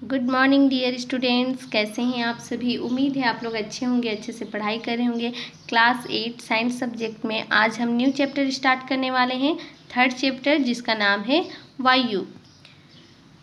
Good morning dear students, कैसे हैं आप सभी। उम्मीद है आप लोग अच्छे होंगे, अच्छे से पढ़ाई कर रहे होंगे। क्लास 8 साइंस सब्जेक्ट में आज हम न्यू चैप्टर स्टार्ट करने वाले हैं, थर्ड चैप्टर, जिसका नाम है वायु।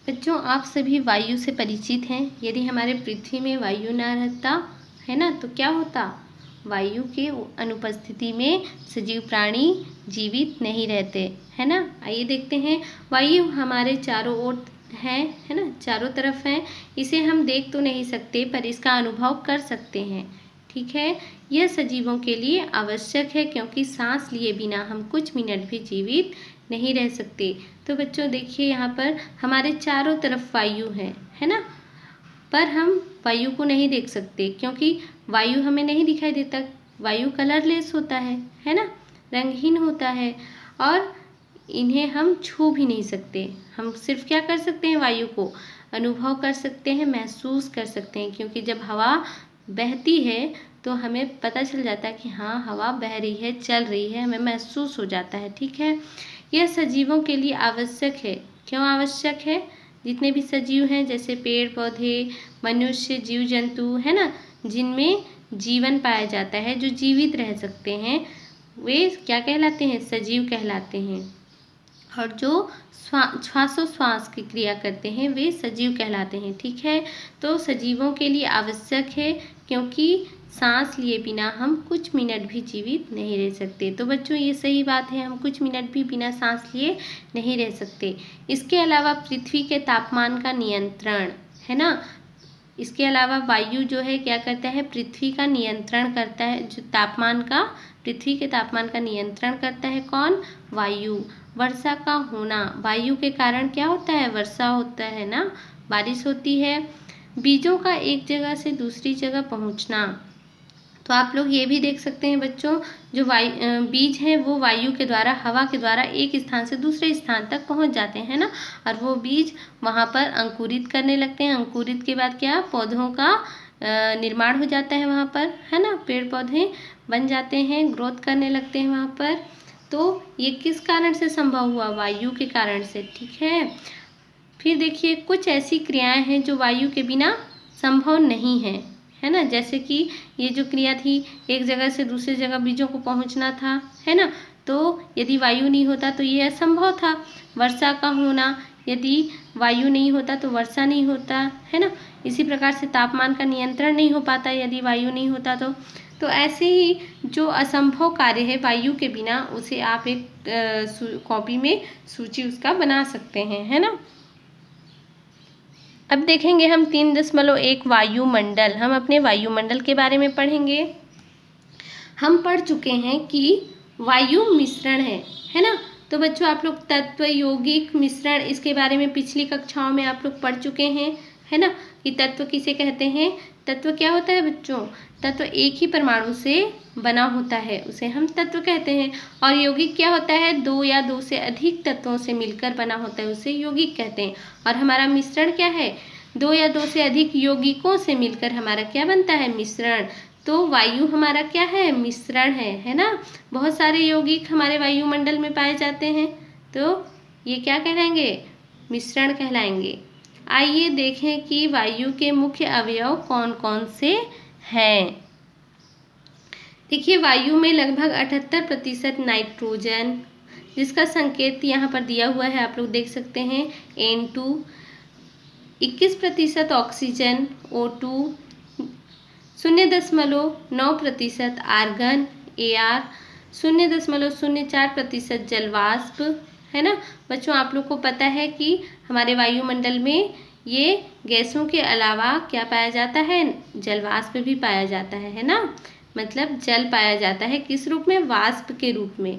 बच्चों, आप सभी वायु से परिचित हैं। यदि हमारे पृथ्वी में वायु ना रहता है ना, तो क्या होता। वायु के अनुपस्थिति में सजीव प्राणी जीवित नहीं रहते, है ना। आइए देखते हैं। वायु हमारे चारों ओर है ना, चारों तरफ है। इसे हम देख तो नहीं सकते, पर इसका अनुभव कर सकते हैं। ठीक है, यह सजीवों के लिए आवश्यक है, क्योंकि सांस लिए बिना हम कुछ मिनट भी जीवित नहीं रह सकते। तो बच्चों देखिए, यहाँ पर हमारे चारों तरफ वायु है ना, पर हम वायु को नहीं देख सकते, क्योंकि वायु हमें नहीं दिखाई देता। वायु कलरलेस होता है ना, रंगहीन होता है, और इन्हें हम छू भी नहीं सकते। हम सिर्फ क्या कर सकते हैं, वायु को अनुभव कर सकते हैं, महसूस कर सकते हैं, क्योंकि जब हवा बहती है तो हमें पता चल जाता है कि हाँ, हवा बह रही है, चल रही है, हमें महसूस हो जाता है। ठीक है, यह सजीवों के लिए आवश्यक है। क्यों आवश्यक है। जितने भी सजीव हैं, जैसे पेड़ पौधे, मनुष्य, जीव जंतु, है ना, जिनमें जीवन पाया जाता है, जो जीवित रह सकते हैं, वे क्या कहलाते हैं, सजीव कहलाते हैं। और जो श्वासोश्वास की क्रिया करते हैं, वे सजीव कहलाते हैं। ठीक है, तो सजीवों के लिए आवश्यक है, क्योंकि सांस लिए बिना हम कुछ मिनट भी जीवित नहीं रह सकते। तो बच्चों, ये सही बात है, हम कुछ मिनट भी बिना सांस लिए नहीं रह सकते। इसके अलावा पृथ्वी के तापमान का नियंत्रण, है ना, इसके अलावा वायु जो है क्या करता है, पृथ्वी का नियंत्रण करता है। जो तापमान का, पृथ्वी के तापमान का नियंत्रण करता है कौन, वायु। वर्षा का होना, वायु के कारण क्या होता है, वर्षा होता है ना, बारिश होती है। बीजों का एक जगह से दूसरी जगह पहुंचना, तो आप लोग ये भी देख सकते हैं बच्चों, जो बीज हैं वो वायु के द्वारा, हवा के द्वारा एक स्थान से दूसरे स्थान तक पहुंच जाते हैं ना, और वो बीज वहाँ पर अंकुरित करने लगते हैं। अंकुरित के बाद क्या, पौधों का निर्माण हो जाता है वहाँ पर, है ना, पेड़ पौधे बन जाते हैं, ग्रोथ करने लगते हैं वहाँ पर। तो ये किस कारण से संभव हुआ, वायु के कारण से। ठीक है, फिर देखिए, कुछ ऐसी क्रियाएं हैं जो वायु के बिना संभव नहीं है ना। जैसे कि ये जो क्रिया थी, एक जगह से दूसरी जगह बीजों को पहुंचना था, है ना, तो यदि वायु नहीं होता तो ये असंभव था। वर्षा का होना, यदि वायु नहीं होता तो वर्षा नहीं होता, है ना। इसी प्रकार से तापमान का नियंत्रण नहीं हो पाता यदि वायु नहीं होता तो ऐसे ही जो असंभव कार्य है वायु के बिना, उसे आप एक कॉपी में सूची उसका बना सकते हैं, है ना। अब देखेंगे हम 3.1 वायुमंडल। हम अपने वायुमंडल के बारे में पढ़ेंगे। हम पढ़ चुके हैं कि वायु मिश्रण है ना। तो बच्चों, आप लोग तत्व, यौगिक, मिश्रण, इसके बारे में पिछली कक्षाओं में आप लोग पढ़ चुके हैं, है ना, कि तत्व किसे कहते हैं। तत्व क्या होता है बच्चों, तत्व एक ही परमाणु से बना होता है, उसे हम तत्व कहते हैं। और यौगिक क्या होता है, दो या दो से अधिक तत्वों से मिलकर बना होता है, उसे यौगिक कहते हैं। और हमारा मिश्रण क्या है, दो या दो से अधिक यौगिकों से मिलकर हमारा क्या बनता है, मिश्रण। तो वायु हमारा क्या है, मिश्रण है ना। बहुत सारे यौगिक हमारे वायुमंडल में पाए जाते हैं, तो ये क्या कहलाएंगे, मिश्रण कहलाएंगे। आइए देखें कि वायु के मुख्य अवयव कौन कौन से हैं। देखिए, वायु में लगभग 78% नाइट्रोजन, जिसका संकेत यहाँ पर दिया हुआ है, आप लोग देख सकते हैं, N2। 21% oxygen, O2। 0.9% argon, AR। 0.04% जलवाष्प, है ना। बच्चों, आप लोग को पता है कि हमारे वायुमंडल में ये गैसों के अलावा क्या पाया जाता है, जलवाष्प भी पाया जाता है ना। मतलब जल पाया जाता है, किस रूप में, वाष्प के रूप में।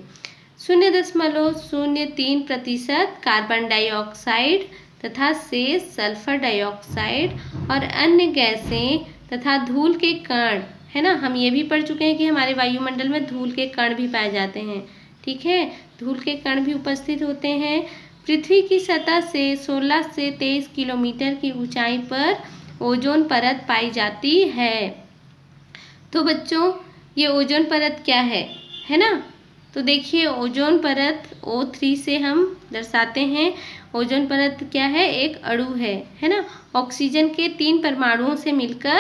0.03% कार्बन डाइऑक्साइड तथा शेष सल्फर डाइऑक्साइड और अन्य गैसें तथा धूल के कण, है ना। हम ये भी पढ़ चुके हैं कि हमारे वायुमंडल में धूल के कण भी पाए जाते हैं। ठीक है, धूल के कण भी उपस्थित होते हैं। पृथ्वी की सतह से 16 से 23 किलोमीटर की ऊंचाई पर ओजोन परत पाई जाती है। तो बच्चों, ये ओजोन परत क्या है ना। तो देखिए, ओजोन परत O3 से हम दर्शाते हैं। ओजोन परत क्या है, एक अणु है ना। ऑक्सीजन के 3 परमाणुओं से मिलकर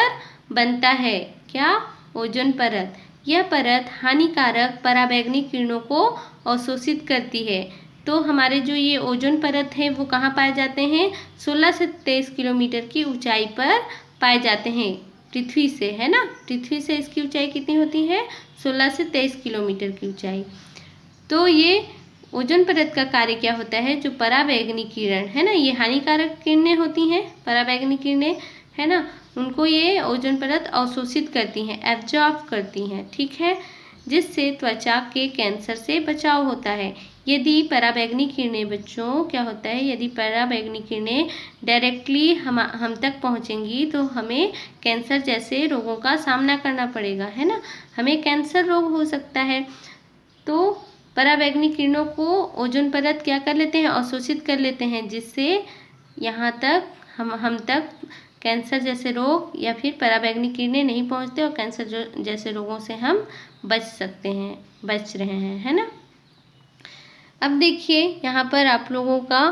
बनता है क्या, ओजोन परत। यह परत हानिकारक पराबैंगनी किरणों को अवशोषित करती है। तो हमारे जो ये ओजोन परत है वो कहाँ पाए जाते हैं, 16 से 23 किलोमीटर की ऊंचाई पर पाए जाते हैं पृथ्वी से, है ना। पृथ्वी से इसकी ऊंचाई कितनी होती है, 16 से 23 किलोमीटर की ऊंचाई। तो ये ओजोन परत का कार्य क्या होता है, जो पराबैंगनी किरण है ना, ये हानिकारक किरणें होती हैं, पराबैंगनी किरणें है ना, उनको ये ओजोन परत अवशोषित करती हैं, एब्जॉर्ब करती हैं, ठीक है, जिससे त्वचा के कैंसर से बचाव होता है। यदि पराबैंगनी किरणें बच्चों क्या होता है, यदि पराबैंगनी किरणें डायरेक्टली हम तक पहुंचेंगी तो हमें कैंसर जैसे रोगों का सामना करना पड़ेगा, है ना, हमें कैंसर रोग हो सकता है। तो पराबैंगनी किरणों को ओजोन परत क्या कर लेते हैं, अवशोषित कर लेते हैं, जिससे यहाँ तक हम तक कैंसर जैसे रोग या फिर पराबैंगनी किरणें नहीं पहुँचते और कैंसर जैसे रोगों से हम बच रहे हैं, है ना। अब देखिए यहाँ पर आप लोगों का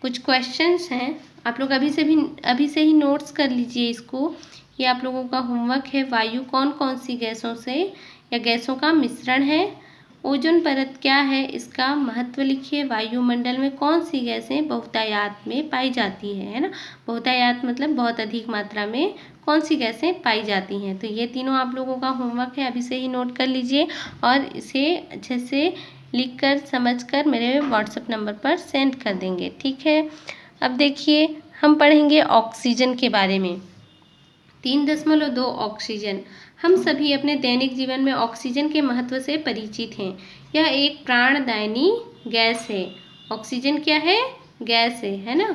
कुछ क्वेश्चंस हैं, आप लोग अभी से ही नोट्स कर लीजिए इसको। ये आप लोगों का होमवर्क है। वायु कौन कौन सी गैसों से या गैसों का मिश्रण है। ओजोन परत क्या है, इसका महत्व लिखिए। वायुमंडल में कौन सी गैसें बहुतायत में पाई जाती है ना। बहुतायत मतलब बहुत अधिक मात्रा में कौन सी गैसें पाई जाती हैं। तो ये तीनों आप लोगों का होमवर्क है, अभी से ही नोट कर लीजिए और इसे अच्छे से लिखकर समझकर मेरे व्हाट्सएप नंबर पर सेंड कर देंगे, ठीक है। अब देखिए हम पढ़ेंगे ऑक्सीजन के बारे में। 3.2 ऑक्सीजन। हम सभी अपने दैनिक जीवन में ऑक्सीजन के महत्व से परिचित हैं। यह एक प्राणदायिनी गैस है। ऑक्सीजन क्या है, गैस है ना।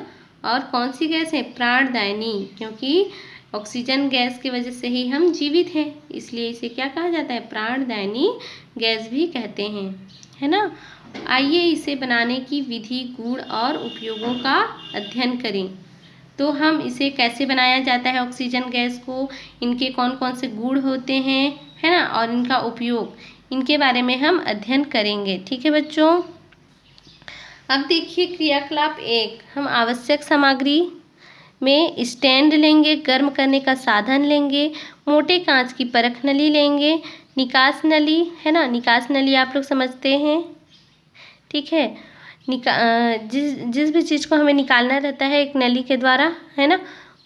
और कौन सी गैस है, प्राणदायिनी, क्योंकि ऑक्सीजन गैस की वजह से ही हम जीवित हैं, इसलिए इसे क्या कहा जाता है, प्राणदायिनी गैस भी कहते हैं, है ना। आइए इसे बनाने की विधि, गुण और उपयोगों का अध्ययन करें। तो हम इसे कैसे बनाया जाता है ऑक्सीजन गैस को, इनके कौन कौन से गुण होते हैं, है ना, और इनका उपयोग, इनके बारे में हम अध्ययन करेंगे, ठीक है बच्चों। अब देखिए क्रियाकलाप 1, हम आवश्यक सामग्री में स्टैंड लेंगे, गर्म करने का साधन लेंगे, मोटे कांच की परख नली लेंगे, निकास नली, है ना, निकास नली आप लोग समझते हैं, ठीक है। जिस भी चीज़ को हमें निकालना रहता है एक नली के द्वारा, है ना,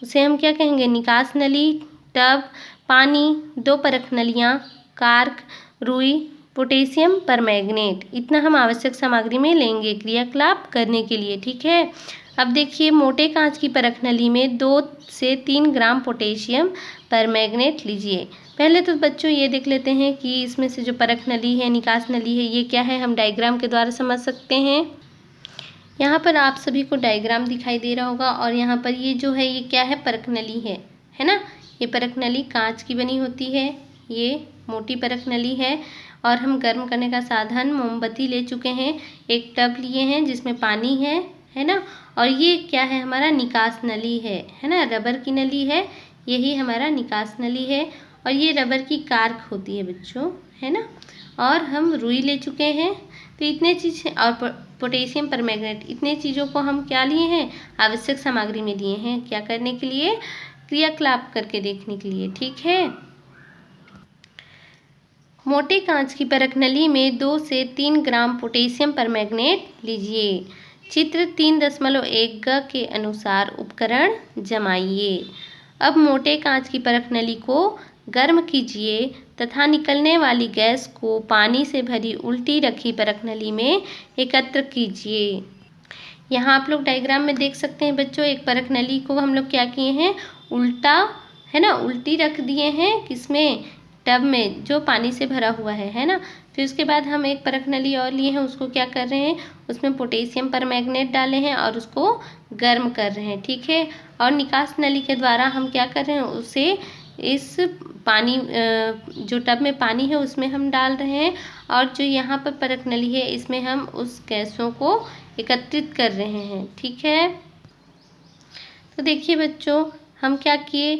उसे हम क्या कहेंगे, निकास नली। टब, पानी, 2 परख नलियाँ, कार्क, रुई, पोटेशियम परमैंगनेट, इतना हम आवश्यक सामग्री में लेंगे क्रियाकलाप करने के लिए, ठीक है। अब देखिए मोटे कांच की परख नली में 2 से 3 ग्राम पोटेशियम परमैंगनेट लीजिए। पहले तो बच्चों ये देख लेते हैं कि इसमें से जो परख नली है, निकास नली है, ये क्या है, हम डायग्राम के द्वारा समझ सकते हैं। यहाँ पर आप सभी को डायग्राम दिखाई दे रहा होगा और यहाँ पर ये जो है ये क्या है, परख नली है ना। ये परख नली कांच की बनी होती है, ये मोटी परख नली है। और हम गर्म करने का साधन मोमबत्ती ले चुके हैं, एक टब लिए हैं जिसमें पानी है ना। और ये क्या है, हमारा निकास नली है ना, रबर की नली है, यही हमारा निकास नली है। और ये रबर की कार्क होती है बच्चों, है ना। और हम रुई ले चुके हैं। तो इतने चीज़ और पोटेशियम परमैंगनेट, इतने चीज़ों को हम क्या लिए हैं, आवश्यक सामग्री में लिए हैं, क्या करने के लिए, क्रियाकलाप करके देखने के लिए, ठीक है। मोटे कांच की परख नली में 2 से 3 ग्राम पोटेशियम परमैंगनेट लीजिए। चित्र 3.1 ग के अनुसार उपकरण जमाइए। अब मोटे कांच की परख नली को गर्म कीजिए तथा निकलने वाली गैस को पानी से भरी उल्टी रखी परख नली में एकत्र कीजिए। यहाँ आप लोग डायग्राम में देख सकते हैं बच्चों, एक परख नली को हम लोग क्या किए हैं, उल्टा, है ना, उल्टी रख दिए हैं, किसमें, टब में जो पानी से भरा हुआ है ना। फिर उसके बाद हम एक परख नली और लिए हैं, उसको क्या कर रहे हैं, उसमें पोटेशियम परमैंगनेट डाले हैं और उसको गर्म कर रहे हैं, ठीक है। और निकास नली के द्वारा हम क्या कर रहे हैं, उसे इस पानी, जो टब में पानी है उसमें हम डाल रहे हैं और जो यहाँ पर परख नली है इसमें हम उस गैसों को एकत्रित कर रहे हैं, ठीक है। तो देखिए बच्चों हम क्या किए,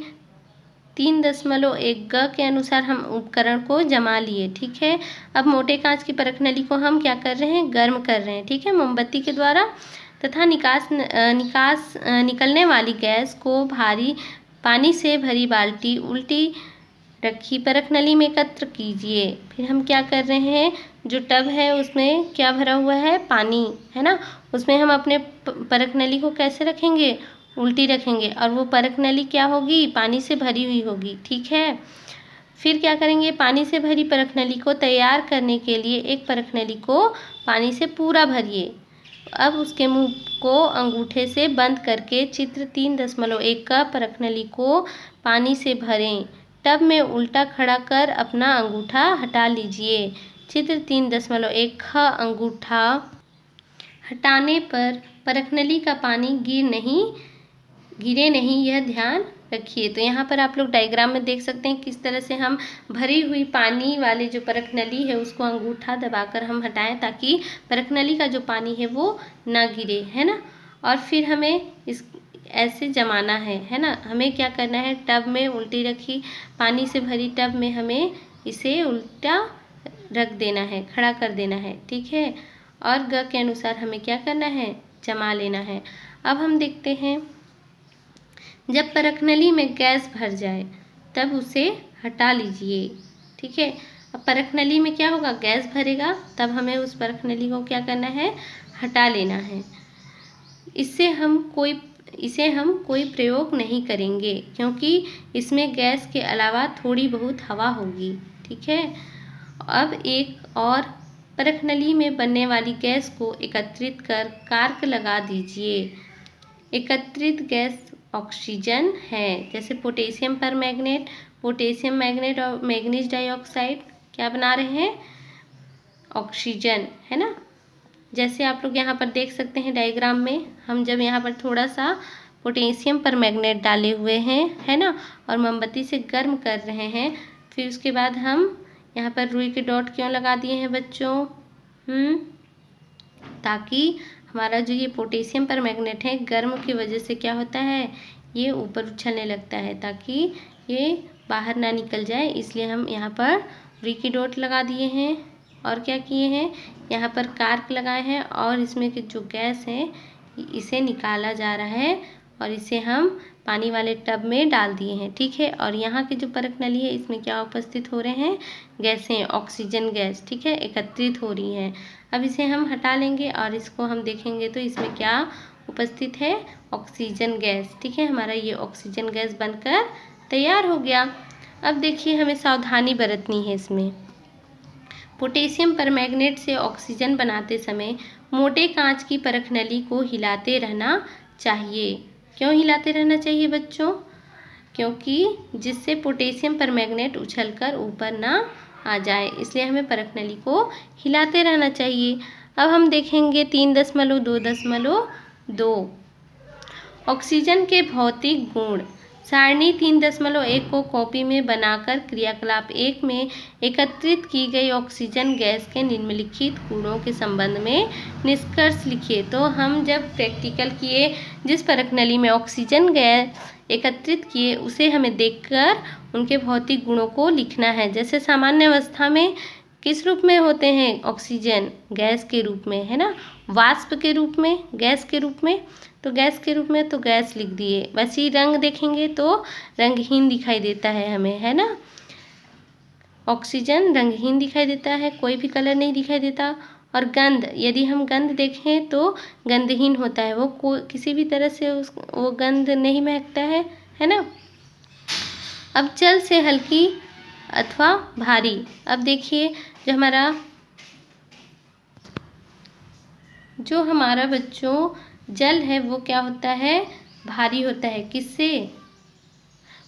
3.1 ग के अनुसार हम उपकरण को जमा लिए, ठीक है। अब मोटे कांच की परख नली को हम क्या कर रहे हैं, गर्म कर रहे हैं, ठीक है, मोमबत्ती के द्वारा। तथा निकलने वाली गैस को भारी पानी से भरी बाल्टी उल्टी रखी परख नली में एकत्र कीजिए। फिर हम क्या कर रहे हैं, जो टब है उसमें क्या भरा हुआ है, पानी है ना, उसमें हम अपने परख नली को कैसे रखेंगे, उल्टी रखेंगे, और वो परख नली क्या होगी, पानी से भरी हुई होगी। ठीक है, फिर क्या करेंगे, पानी से भरी परख नली को तैयार करने के लिए एक परख नली को पानी से पूरा भरिए। अब उसके मुंह को अंगूठे से बंद करके चित्र 3.1 का परख नली को पानी से भरें। टब में उल्टा खड़ा कर अपना अंगूठा हटा लीजिए। चित्र 3.1 का अंगूठा हटाने पर परख नली का पानी गिरे नहीं, यह ध्यान रखिए। तो यहाँ पर आप लोग डायग्राम में देख सकते हैं किस तरह से हम भरी हुई पानी वाले जो परख नली है उसको अंगूठा दबाकर हम हटाएं, ताकि परख नली का जो पानी है वो ना गिरे, है ना। और फिर हमें इस ऐसे जमाना है ना। हमें क्या करना है, टब में उल्टी रखी पानी से भरी टब में हमें इसे उल्टा रख देना है, खड़ा कर देना है। ठीक है, और ग के अनुसार हमें क्या करना है, जमा लेना है। अब हम देखते हैं, जब परख नली में गैस भर जाए तब उसे हटा लीजिए। ठीक है, अब परख नली में क्या होगा, गैस भरेगा, तब हमें उस परख नली को क्या करना है, हटा लेना है। इसे हम कोई प्रयोग नहीं करेंगे, क्योंकि इसमें गैस के अलावा थोड़ी बहुत हवा होगी। ठीक है, अब एक और परख नली में बनने वाली गैस को एकत्रित कर कार्क लगा दीजिए। एकत्रित गैस ऑक्सीजन है, जैसे पोटेशियम परमैंगनेट, पोटेशियम मैग्नेट और मैग्नीज डाइऑक्साइड क्या बना रहे हैं, ऑक्सीजन, है ना। जैसे आप लोग यहाँ पर देख सकते हैं डायग्राम में, हम जब यहाँ पर थोड़ा सा पोटेशियम परमैंगनेट डाले हुए हैं, है ना, और मोमबत्ती से गर्म कर रहे हैं, फिर उसके बाद हम यहाँ पर रुई के डॉट क्यों लगा दिए हैं बच्चों, ताकि हमारा जो ये पोटेशियम परमैंगनेट है गर्म की वजह से क्या होता है, ये ऊपर उछलने लगता है, ताकि ये बाहर ना निकल जाए, इसलिए हम यहाँ पर रुई की डॉट लगा दिए हैं। और क्या किए हैं, यहाँ पर कार्क लगाए हैं, और इसमें की जो गैस है इसे निकाला जा रहा है, और इसे हम पानी वाले टब में डाल दिए हैं। ठीक है, और यहाँ की जो परख नली है इसमें क्या उपस्थित हो रहे हैं, गैसें, ऑक्सीजन गैस, ठीक है, एकत्रित हो रही हैं। अब इसे हम हटा लेंगे और इसको हम देखेंगे तो इसमें क्या उपस्थित है, ऑक्सीजन गैस। ठीक है, हमारा ये ऑक्सीजन गैस बनकर तैयार हो गया। अब देखिए, हमें सावधानी बरतनी है इसमें। पोटेशियम परमैंगनेट से ऑक्सीजन बनाते समय मोटे कांच की परख नली को हिलाते रहना चाहिए। क्यों हिलाते रहना चाहिए बच्चों, क्योंकि जिससे पोटेशियम परमैंगनेट उछलकर ऊपर ना आ जाए, इसलिए हमें परख नली को हिलाते रहना चाहिए। अब हम देखेंगे 3.2.2 ऑक्सीजन के भौतिक गुण। सारणी 3.1 को कॉपी में बनाकर क्रियाकलाप 1 में एकत्रित की गई ऑक्सीजन गैस के निम्नलिखित गुणों के संबंध में निष्कर्ष लिखिए। तो हम जब प्रैक्टिकल किए, जिस परख नली में ऑक्सीजन गैस एकत्रित किए उसे हमें देखकर उनके भौतिक गुणों को लिखना है। जैसे सामान्य अवस्था में किस रूप में होते हैं, ऑक्सीजन गैस के रूप में, है ना, वाष्प के रूप में, गैस के रूप में, तो गैस के रूप में तो गैस लिख दिए। वैसे ही रंग देखेंगे तो रंगहीन दिखाई देता है हमें, है ना, ऑक्सीजन रंगहीन दिखाई देता है, कोई भी कलर नहीं दिखाई देता। और गंध, यदि हम गंध देखें तो गंधहीन होता है, वो किसी भी तरह से वो गंध नहीं महकता है ना। अब जल से हल्की अथवा भारी। अब देखिए, जो हमारा बच्चों जल है वो क्या होता है, भारी होता है, किससे,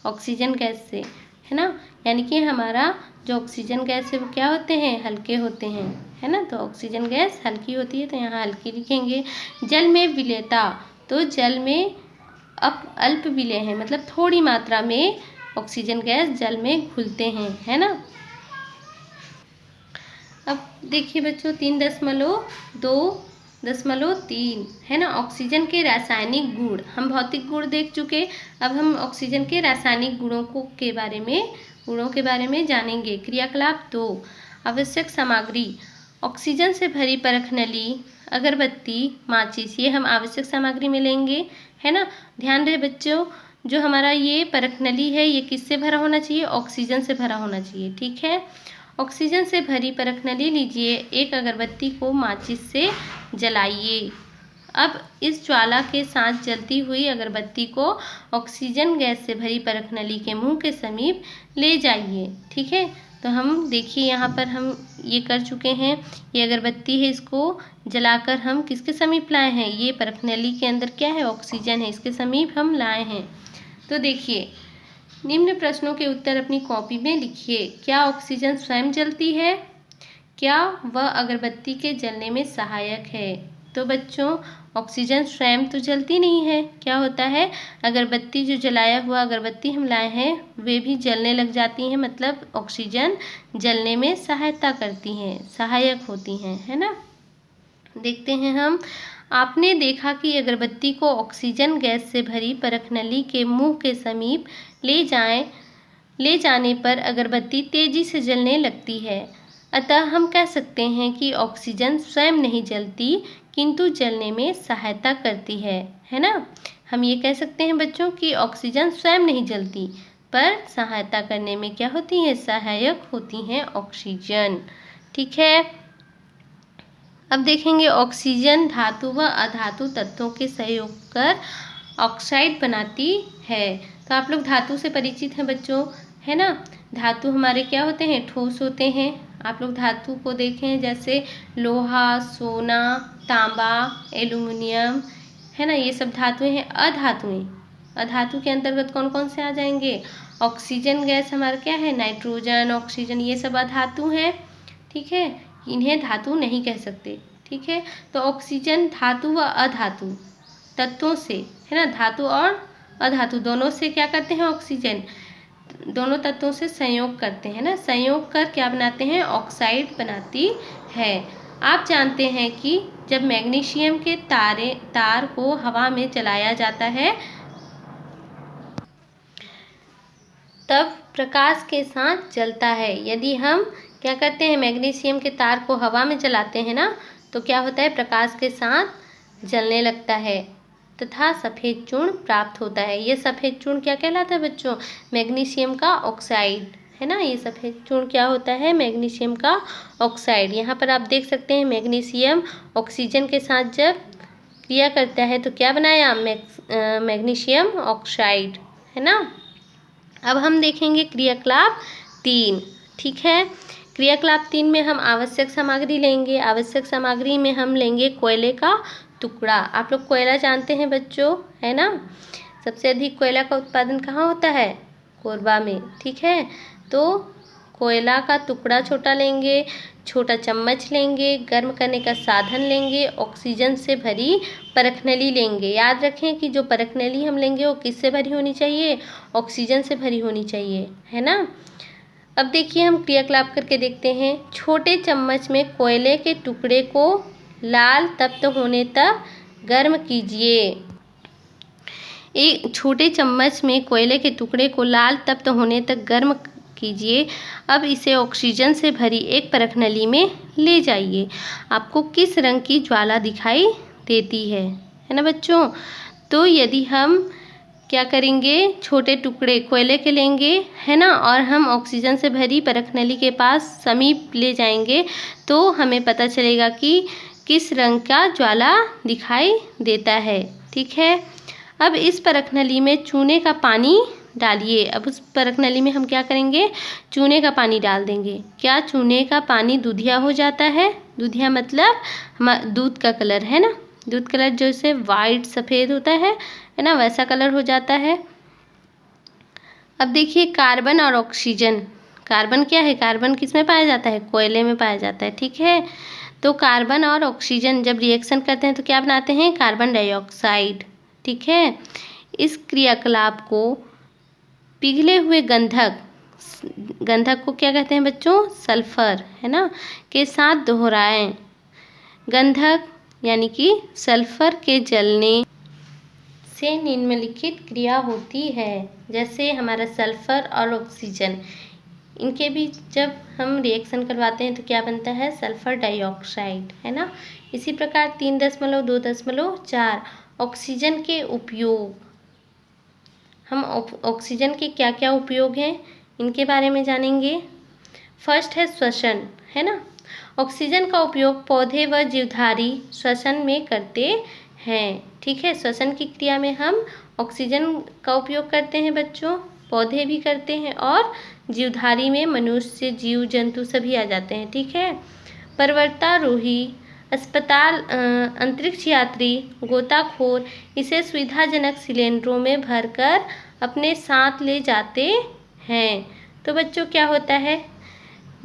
ऑक्सीजन गैस से, है ना। यानी कि हमारा जो ऑक्सीजन गैस है वो क्या होते हैं, हल्के होते हैं, है ना। तो ऑक्सीजन गैस हल्की होती है, तो यहाँ हल्की लिखेंगे। जल में विलेयता, तो जल में अल्प विलेय है, मतलब थोड़ी मात्रा में ऑक्सीजन गैस जल में घुलते हैं, है ना। अब देखिए बच्चों 3.2.3 है ना, ऑक्सीजन के रासायनिक गुण। हम भौतिक गुण देख चुके, अब हम ऑक्सीजन के रासायनिक गुणों के बारे में जानेंगे। क्रियाकलाप 2, आवश्यक सामग्री। ऑक्सीजन से भरी परख नली अगरबत्ती, माचिस, ये हम आवश्यक सामग्री में लेंगे, है ना। ध्यान रहे बच्चों, जो हमारा ये परख नली है ये किससे भरा होना चाहिए? ऑक्सीजन से भरा होना चाहिए, ठीक है। ऑक्सीजन से भरी परख नली लीजिए, एक अगरबत्ती को माचिस से जलाइए। अब इस ज्वाला के साथ जलती हुई अगरबत्ती को ऑक्सीजन गैस से भरी परख नली के मुंह के समीप ले जाइए, ठीक है। तो हम देखिए यहाँ पर हम ये कर चुके हैं, ये अगरबत्ती है, इसको जलाकर हम किसके समीप लाए हैं? ये परख नली के अंदर क्या है? ऑक्सीजन है, इसके समीप हम लाए हैं। तो देखिए, निम्न प्रश्नों के उत्तर अपनी कॉपी में लिखिए। क्या ऑक्सीजन स्वयं जलती है? क्या वह अगरबत्ती के जलने में सहायक है? तो बच्चों, ऑक्सीजन स्वयं तो जलती नहीं है। क्या होता है? अगरबत्ती, जो जलाया हुआ अगरबत्ती हम लाए हैं वे भी जलने लग जाती हैं, मतलब ऑक्सीजन जलने में सहायता करती हैं, सहायक होती हैं, है ना। देखते हैं हम। आपने देखा कि अगरबत्ती को ऑक्सीजन गैस से भरी परख नली के मुंह के समीप ले जाने पर अगरबत्ती तेजी से जलने लगती है। अतः हम कह सकते हैं कि ऑक्सीजन स्वयं नहीं जलती, किंतु जलने में सहायता करती है ना। हम ये कह सकते हैं बच्चों कि ऑक्सीजन स्वयं नहीं जलती, पर सहायता करने में क्या होती है? सहायक होती हैं ऑक्सीजन, ठीक है। अब देखेंगे, ऑक्सीजन धातु व अधातु तत्वों के सहयोग कर ऑक्साइड बनाती है। तो आप लोग धातु से परिचित हैं बच्चों, है ना। धातु हमारे क्या होते हैं? ठोस होते हैं। आप लोग धातु को देखें, जैसे लोहा, सोना, तांबा, एल्युमिनियम, है ना, ये सब धातुएं हैं। अधातु के अंतर्गत कौन कौन से आ जाएंगे? ऑक्सीजन गैस हमारा क्या है? नाइट्रोजन, ऑक्सीजन, ये सब अधातु हैं, ठीक है। इन्हें धातु नहीं कह सकते, ठीक है। तो ऑक्सीजन धातु व अधातु तत्वों से, है ना, धातु और अधातु दोनों से क्या करते हैं? ऑक्सीजन दोनों तत्वों से संयोग करते हैं ना, संयोग कर क्या बनाते हैं? ऑक्साइड बनाती है। आप जानते हैं कि जब मैग्नीशियम के तार को हवा में जलाया जाता है तब प्रकाश के साथ जलता है। यदि हम क्या करते हैं? मैग्नीशियम के तार को हवा में जलाते हैं ना, तो क्या होता है? प्रकाश के साथ जलने लगता है तथा सफ़ेद चूर्ण प्राप्त होता है। ये सफ़ेद चूर्ण क्या कहलाता है बच्चों? मैग्नीशियम का ऑक्साइड, है ना। ये सफ़ेद चूर्ण क्या होता है? मैग्नीशियम का ऑक्साइड। यहाँ पर आप देख सकते हैं, मैग्नीशियम ऑक्सीजन के साथ जब क्रिया करता है तो क्या बनाया? मैग्नीशियम ऑक्साइड, है ना। अब हम देखेंगे क्रियाकलाप 3, ठीक है। क्रियाकलाप 3 में हम आवश्यक सामग्री लेंगे। आवश्यक सामग्री में हम लेंगे कोयले का टुकड़ा। आप लोग कोयला जानते हैं बच्चों, है ना। सबसे अधिक कोयला का उत्पादन कहाँ होता है? कोरबा में, ठीक है। तो कोयला का टुकड़ा छोटा लेंगे, छोटा चम्मच लेंगे, गर्म करने का साधन लेंगे, ऑक्सीजन से भरी परखनली लेंगे। याद रखें कि जो परखनली हम लेंगे वो किससे भरी होनी चाहिए? ऑक्सीजन से भरी होनी चाहिए, है ना। अब देखिए, हम क्रियाकलाप करके देखते हैं। छोटे चम्मच में कोयले के टुकड़े को लाल तप्त होने तक गर्म कीजिए। एक छोटे चम्मच में कोयले के टुकड़े को लाल तप्त होने तक गर्म कीजिए। अब इसे ऑक्सीजन से भरी एक परखनली में ले जाइए। आपको किस रंग की ज्वाला दिखाई देती है ना बच्चों। तो यदि हम क्या करेंगे? छोटे टुकड़े कोयले के लेंगे, है ना, और हम ऑक्सीजन से भरी परखनली के पास समीप ले जाएंगे तो हमें पता चलेगा कि किस रंग का ज्वाला दिखाई देता है, ठीक है। अब इस परखनली में चूने का पानी डालिए। अब उस परखनली में हम क्या करेंगे? चूने का पानी डाल देंगे। क्या चूने का पानी दूधिया हो जाता है? दूधिया मतलब दूध का कलर, है ना। दूध कलर जैसे वाइट सफ़ेद होता है ना, वैसा कलर हो जाता है। अब देखिए, कार्बन और ऑक्सीजन। कार्बन क्या है? कार्बन किस में पाया जाता है? कोयले में पाया जाता है, ठीक है। तो कार्बन और ऑक्सीजन जब रिएक्शन करते हैं तो क्या बनाते हैं? कार्बन डाइऑक्साइड, ठीक है। इस क्रियाकलाप को पिघले हुए गंधक को क्या कहते हैं बच्चों? सल्फर, है ना, के साथ दोहराएं। गंधक यानी कि सल्फर के जलने से निम्नलिखित क्रिया होती है। जैसे हमारा सल्फर और ऑक्सीजन, इनके बीच जब हम रिएक्शन करवाते हैं तो क्या बनता है, सल्फर डाइऑक्साइड, है ना। इसी प्रकार 3.2.4 ऑक्सीजन के उपयोग, हम ऑक्सीजन के क्या क्या उपयोग हैं इनके बारे में जानेंगे। फर्स्ट है श्वसन, है ना। ऑक्सीजन का उपयोग पौधे व जीवधारी श्वसन में करते हैं, ठीक है। श्वसन की क्रिया में हम ऑक्सीजन का उपयोग करते हैं बच्चों, पौधे भी करते हैं और जीवधारी में मनुष्य, जीव जंतु सभी आ जाते हैं, ठीक है। पर्वतारोही, अस्पताल, अंतरिक्ष यात्री, गोताखोर इसे सुविधाजनक सिलेंडरों में भरकर अपने साथ ले जाते हैं। तो बच्चों क्या होता है,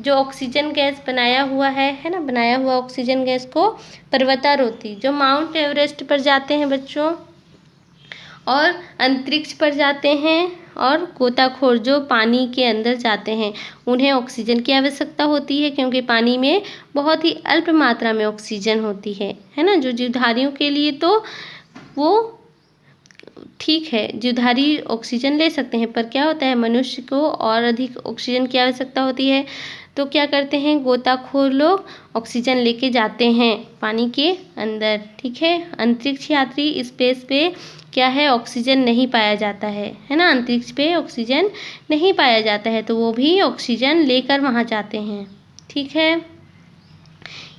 जो ऑक्सीजन गैस बनाया हुआ है ना, बनाया हुआ ऑक्सीजन गैस को पर्वतारोही जो माउंट एवरेस्ट पर जाते हैं बच्चों, और अंतरिक्ष पर जाते हैं, और गोताखोर जो पानी के अंदर जाते हैं, उन्हें ऑक्सीजन की आवश्यकता होती है क्योंकि पानी में बहुत ही अल्प मात्रा में ऑक्सीजन होती है ना। जो जीवधारियों के लिए तो वो ठीक है, जीवधारी ऑक्सीजन ले सकते हैं, पर क्या होता है मनुष्य को और अधिक ऑक्सीजन की आवश्यकता होती है। तो क्या करते हैं, गोताखोर लोग ऑक्सीजन लेके जाते हैं पानी के अंदर, ठीक है। अंतरिक्ष यात्री, स्पेस पे क्या है, ऑक्सीजन नहीं पाया जाता है ना। अंतरिक्ष पे ऑक्सीजन नहीं पाया जाता है तो वो भी ऑक्सीजन लेकर वहाँ जाते हैं, ठीक है।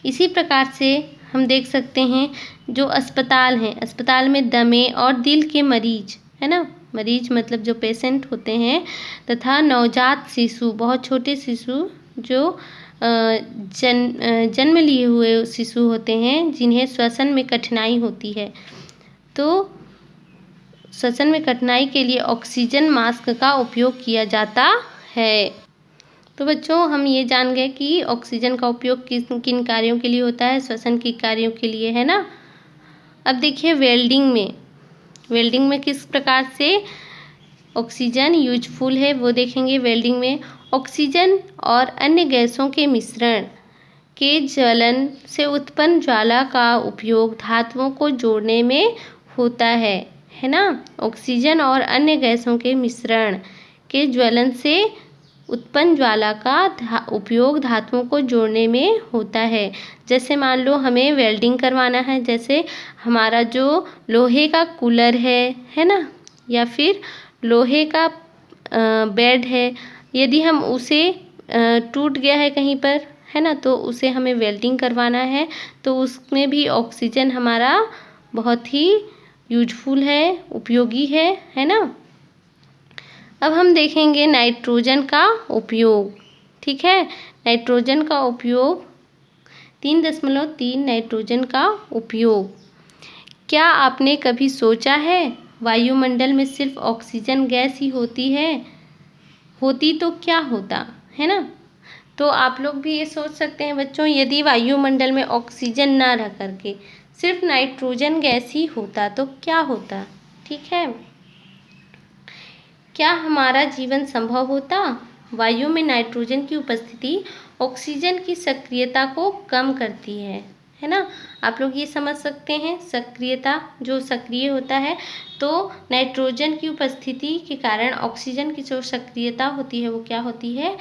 इसी प्रकार से हम देख सकते हैं जो अस्पताल हैं, अस्पताल में दमे और दिल के मरीज, है ना, मरीज मतलब जो पेशेंट होते हैं, तथा नवजात शिशु, बहुत छोटे शिशु जो जन्म लिए हुए शिशु होते हैं जिन्हें श्वसन में कठिनाई होती है, तो श्वसन में कठिनाई के लिए ऑक्सीजन मास्क का उपयोग किया जाता है। तो बच्चों हम ये जान गए कि ऑक्सीजन का उपयोग किन कार्यों के लिए होता है, श्वसन की कार्यों के लिए, है ना। अब देखिए वेल्डिंग में किस प्रकार से ऑक्सीजन यूजफुल है वो देखेंगे। वेल्डिंग में ऑक्सीजन और अन्य गैसों के मिश्रण के ज्वलन से उत्पन्न ज्वाला का उपयोग धातुओं को जोड़ने में होता है ना। ऑक्सीजन और अन्य गैसों के मिश्रण के ज्वलन से उत्पन्न ज्वाला का उपयोग धातुओं को जोड़ने में होता है। जैसे मान लो हमें वेल्डिंग करवाना है, जैसे हमारा जो लोहे का कूलर है ना, या फिर लोहे का बेड है, यदि हम उसे टूट गया है कहीं पर, है ना, तो उसे हमें वेल्डिंग करवाना है, तो उसमें भी ऑक्सीजन हमारा बहुत ही यूजफुल है, उपयोगी है ना। अब हम देखेंगे नाइट्रोजन का उपयोग, ठीक है। नाइट्रोजन का उपयोग 3.3 नाइट्रोजन का उपयोग। क्या आपने कभी सोचा है वायुमंडल में सिर्फ ऑक्सीजन गैस ही होती तो क्या होता, है ना। तो आप लोग भी ये सोच सकते हैं बच्चों, यदि वायुमंडल में ऑक्सीजन ना रह करके सिर्फ नाइट्रोजन गैस ही होता तो क्या होता, ठीक है। क्या हमारा जीवन संभव होता। वायु में नाइट्रोजन की उपस्थिति ऑक्सीजन की सक्रियता को कम करती है ना। आप लोग ये समझ सकते हैं, सक्रियता, जो सक्रिय होता है तो नाइट्रोजन की उपस्थिति के कारण ऑक्सीजन की जो सक्रियता होती है वो क्या होती है,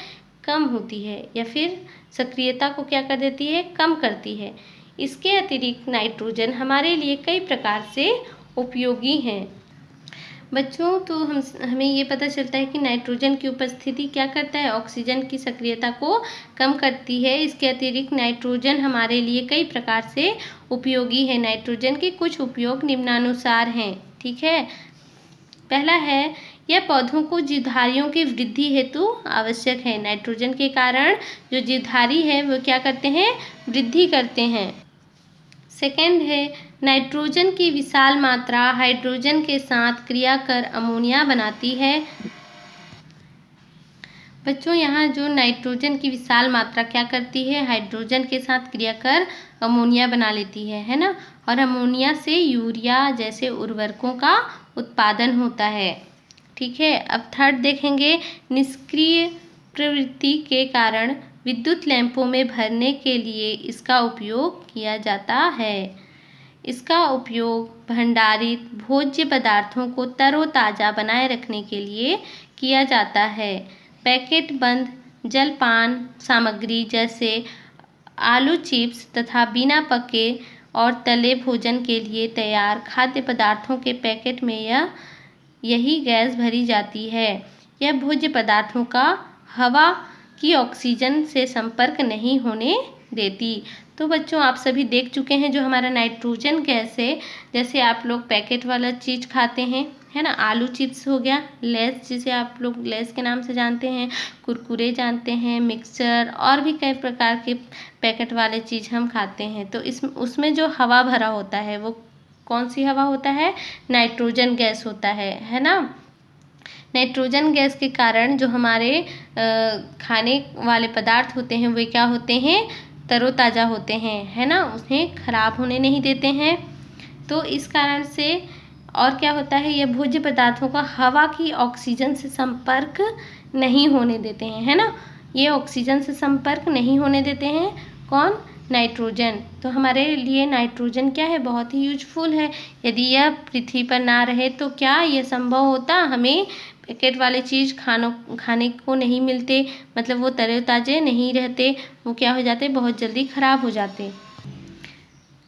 कम होती है, या फिर सक्रियता को क्या कर देती है, कम करती है। इसके अतिरिक्त नाइट्रोजन हमारे लिए कई प्रकार से उपयोगी हैं बच्चों। तो हमें ये पता चलता है कि नाइट्रोजन की उपस्थिति क्या करता है, ऑक्सीजन की सक्रियता को कम करती है। इसके अतिरिक्त नाइट्रोजन हमारे लिए कई प्रकार से उपयोगी है। नाइट्रोजन के कुछ उपयोग निम्नानुसार हैं, ठीक है। पहला है, यह पौधों को जीवधारियों की वृद्धि हेतु आवश्यक है। नाइट्रोजन के कारण जो जीवधारी है वो क्या करते हैं, वृद्धि करते हैं। सेकेंड है, नाइट्रोजन की विशाल मात्रा हाइड्रोजन के साथ क्रिया कर अमोनिया बनाती है। बच्चों यहाँ जो नाइट्रोजन की विशाल मात्रा क्या करती है, हाइड्रोजन के साथ क्रिया कर अमोनिया बना लेती है ना। और अमोनिया से यूरिया जैसे उर्वरकों का उत्पादन होता है, ठीक है। अब थर्ड देखेंगे, निष्क्रिय प्रवृत्ति के कारण विद्युत लैंपों में भरने के लिए इसका उपयोग किया जाता है। इसका उपयोग भंडारित भोज्य पदार्थों को तरोताज़ा बनाए रखने के लिए किया जाता है। पैकेट बंद जलपान सामग्री जैसे आलू चिप्स तथा बिना पके और तले भोजन के लिए तैयार खाद्य पदार्थों के पैकेट में यही गैस भरी जाती है। यह भोज्य पदार्थों का हवा की ऑक्सीजन से संपर्क नहीं होने देती। तो बच्चों आप सभी देख चुके हैं जो हमारा नाइट्रोजन गैस है, जैसे आप लोग पैकेट वाला चीज़ खाते हैं, है ना, आलू चिप्स हो गया, लेस जिसे आप लोग लेस के नाम से जानते हैं, कुरकुरे जानते हैं, मिक्सचर और भी कई प्रकार के पैकेट वाले चीज़ हम खाते हैं। तो उसमें जो हवा भरा होता है वो कौन सी हवा होता है? नाइट्रोजन गैस होता है ना। नाइट्रोजन गैस के कारण जो हमारे खाने वाले पदार्थ होते हैं वे क्या होते हैं? तरोताज़ा होते हैं, है ना, उन्हें खराब होने नहीं देते हैं। तो इस कारण से और क्या होता है, यह भोज्य पदार्थों का हवा की ऑक्सीजन से संपर्क नहीं होने देते हैं, है ना, ये ऑक्सीजन से संपर्क नहीं होने देते हैं। कौन? नाइट्रोजन। तो हमारे लिए नाइट्रोजन क्या है? बहुत ही यूजफुल है। यदि यह पृथ्वी पर ना रहे तो क्या यह संभव होता? हमें पैकेट वाले चीज़ खाने को नहीं मिलते, मतलब वो तरोताज़े नहीं रहते, वो क्या हो जाते? बहुत जल्दी खराब हो जाते।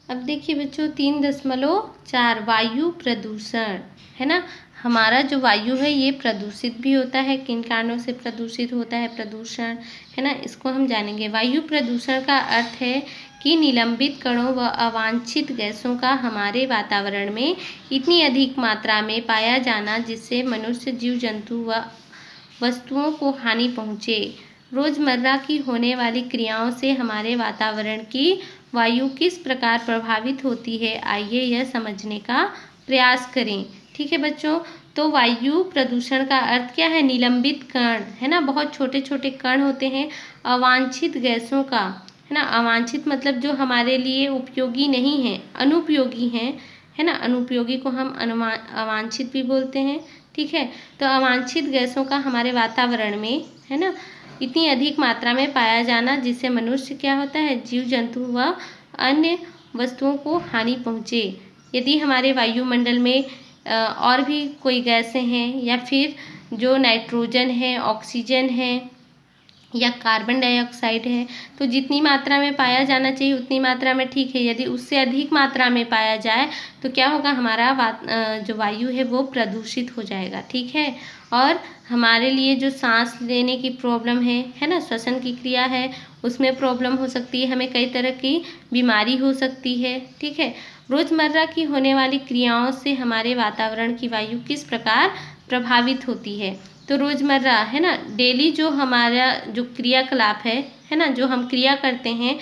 अब देखिए बच्चों 3.4 वायु प्रदूषण, है ना, हमारा जो वायु है ये प्रदूषित भी होता है। किन कारणों से प्रदूषित होता है प्रदूषण, है ना, इसको हम जानेंगे। वायु प्रदूषण का अर्थ है कि निलंबित कणों व अवांछित गैसों का हमारे वातावरण में इतनी अधिक मात्रा में पाया जाना जिससे मनुष्य, जीव जंतु व वस्तुओं को हानि पहुँचे। रोज़मर्रा की होने वाली क्रियाओं से हमारे वातावरण की वायु किस प्रकार प्रभावित होती है, आइए यह समझने का प्रयास करें। ठीक है बच्चों, तो वायु प्रदूषण का अर्थ क्या है? निलंबित कण, है ना, बहुत छोटे छोटे कण होते हैं। अवांछित गैसों का, है ना, अवांछित मतलब जो हमारे लिए उपयोगी नहीं है, अनुपयोगी हैं, है ना, अनुपयोगी को हम अवांछित भी बोलते हैं। ठीक है, तो अवांछित गैसों का हमारे वातावरण में, है ना, इतनी अधिक मात्रा में पाया जाना जिससे मनुष्य क्या होता है, जीव जंतु व अन्य वस्तुओं को हानि पहुँचे। यदि हमारे वायुमंडल में और भी कोई गैसें हैं या फिर जो नाइट्रोजन है, ऑक्सीजन है या कार्बन डाइऑक्साइड है, तो जितनी मात्रा में पाया जाना चाहिए उतनी मात्रा में ठीक है। यदि उससे अधिक मात्रा में पाया जाए तो क्या होगा, हमारा जो वायु है वो प्रदूषित हो जाएगा। ठीक है, और हमारे लिए जो सांस लेने की प्रॉब्लम है ना, श्वसन की क्रिया है, उसमें प्रॉब्लम हो सकती है, हमें कई तरह की बीमारी हो सकती है। ठीक है, रोज़मर्रा की होने वाली क्रियाओं से हमारे वातावरण की वायु किस प्रकार प्रभावित होती है? तो रोज़मर्रा, है ना, डेली जो हमारा जो क्रियाकलाप है ना, जो हम क्रिया करते हैं,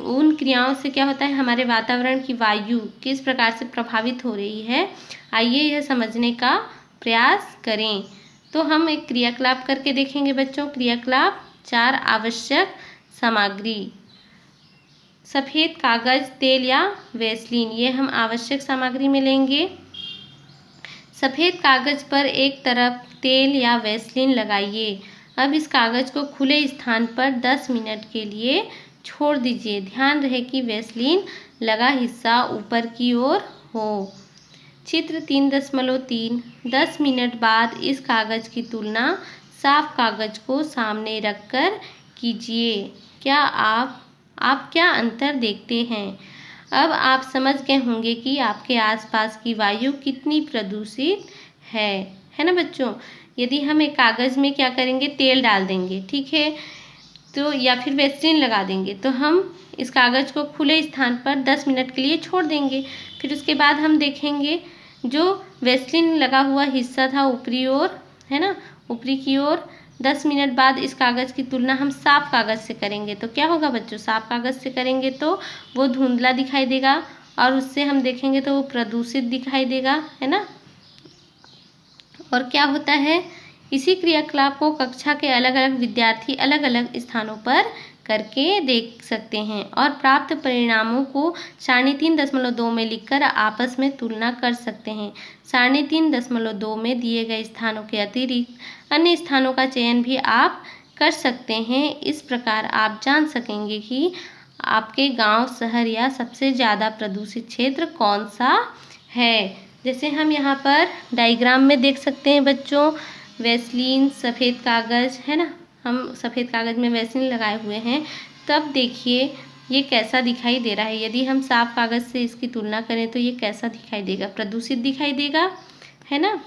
उन क्रियाओं से क्या होता है, हमारे वातावरण की वायु किस प्रकार से प्रभावित हो रही है, आइए यह समझने का प्रयास करें। तो हम एक क्रियाकलाप करके देखेंगे बच्चों। क्रियाकलाप 4 आवश्यक सामग्री, सफ़ेद कागज़, तेल या वैसलीन, ये हम आवश्यक सामग्री में लेंगे। सफ़ेद कागज़ पर एक तरफ तेल या वैसलीन लगाइए। अब इस कागज़ को खुले स्थान पर 10 मिनट के लिए छोड़ दीजिए। ध्यान रहे कि वैसलीन लगा हिस्सा ऊपर की ओर हो। चित्र 3.3 10 मिनट बाद इस कागज़ की तुलना साफ कागज़ को सामने रखकर कीजिए। क्या आप क्या अंतर देखते हैं? अब आप समझ गए होंगे कि आपके आसपास की वायु कितनी प्रदूषित है ना बच्चों। यदि हम एक कागज़ में क्या करेंगे, तेल डाल देंगे, ठीक है, तो या फिर वैसलीन लगा देंगे, तो हम इस कागज़ को खुले स्थान पर 10 मिनट के लिए छोड़ देंगे। फिर उसके बाद हम देखेंगे जो वैसलीन लगा हुआ हिस्सा था ऊपरी ओर, है ना, ऊपरी की ओर, 10 मिनट बाद इस कागज़ की तुलना हम साफ कागज़ से करेंगे। तो क्या होगा बच्चों, साफ कागज़ से करेंगे तो वो धुंधला दिखाई देगा और उससे हम देखेंगे तो वो प्रदूषित दिखाई देगा, है ना। और क्या होता है, इसी क्रियाकलाप को कक्षा के अलग अलग विद्यार्थी अलग अलग स्थानों पर करके देख सकते हैं और प्राप्त परिणामों को 3.2 में लिखकर आपस में तुलना कर सकते हैं। 3.2 में दिए गए स्थानों के अतिरिक्त अन्य स्थानों का चयन भी आप कर सकते हैं। इस प्रकार आप जान सकेंगे कि आपके गांव, शहर या सबसे ज़्यादा प्रदूषित क्षेत्र कौन सा है। जैसे हम यहाँ पर डायग्राम में देख सकते हैं बच्चों, वैसलीन, सफ़ेद कागज़ है ना, हम सफ़ेद कागज़ में वैसलीन लगाए हुए हैं, तब देखिए ये कैसा दिखाई दे रहा है। यदि हम साफ कागज़ से इसकी तुलना करें तो ये कैसा दिखाई देगा? प्रदूषित दिखाई देगा, है ना,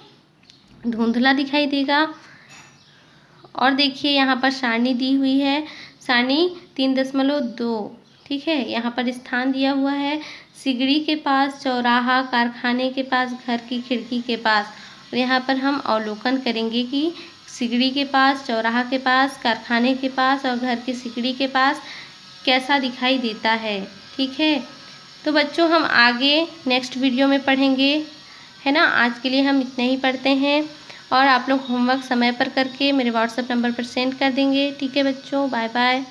धुंधला दिखाई देगा। और देखिए यहाँ पर सारणी दी हुई है, सारणी 3.2, ठीक है। यहाँ पर स्थान दिया हुआ है, सिगड़ी के पास, चौराहा, कारखाने के पास, घर की खिड़की के पास। और यहाँ पर हम अवलोकन करेंगे कि सिगड़ी के पास, चौराहा के पास, कारखाने के पास और घर की सिगड़ी के पास कैसा दिखाई देता है, ठीक है। तो बच्चों हम आगे नेक्स्ट वीडियो में पढ़ेंगे, है ना। आज के लिए हम इतना ही पढ़ते हैं और आप लोग होमवर्क समय पर करके मेरे व्हाट्सएप नंबर पर सेंड कर देंगे, ठीक है बच्चों। Bye bye.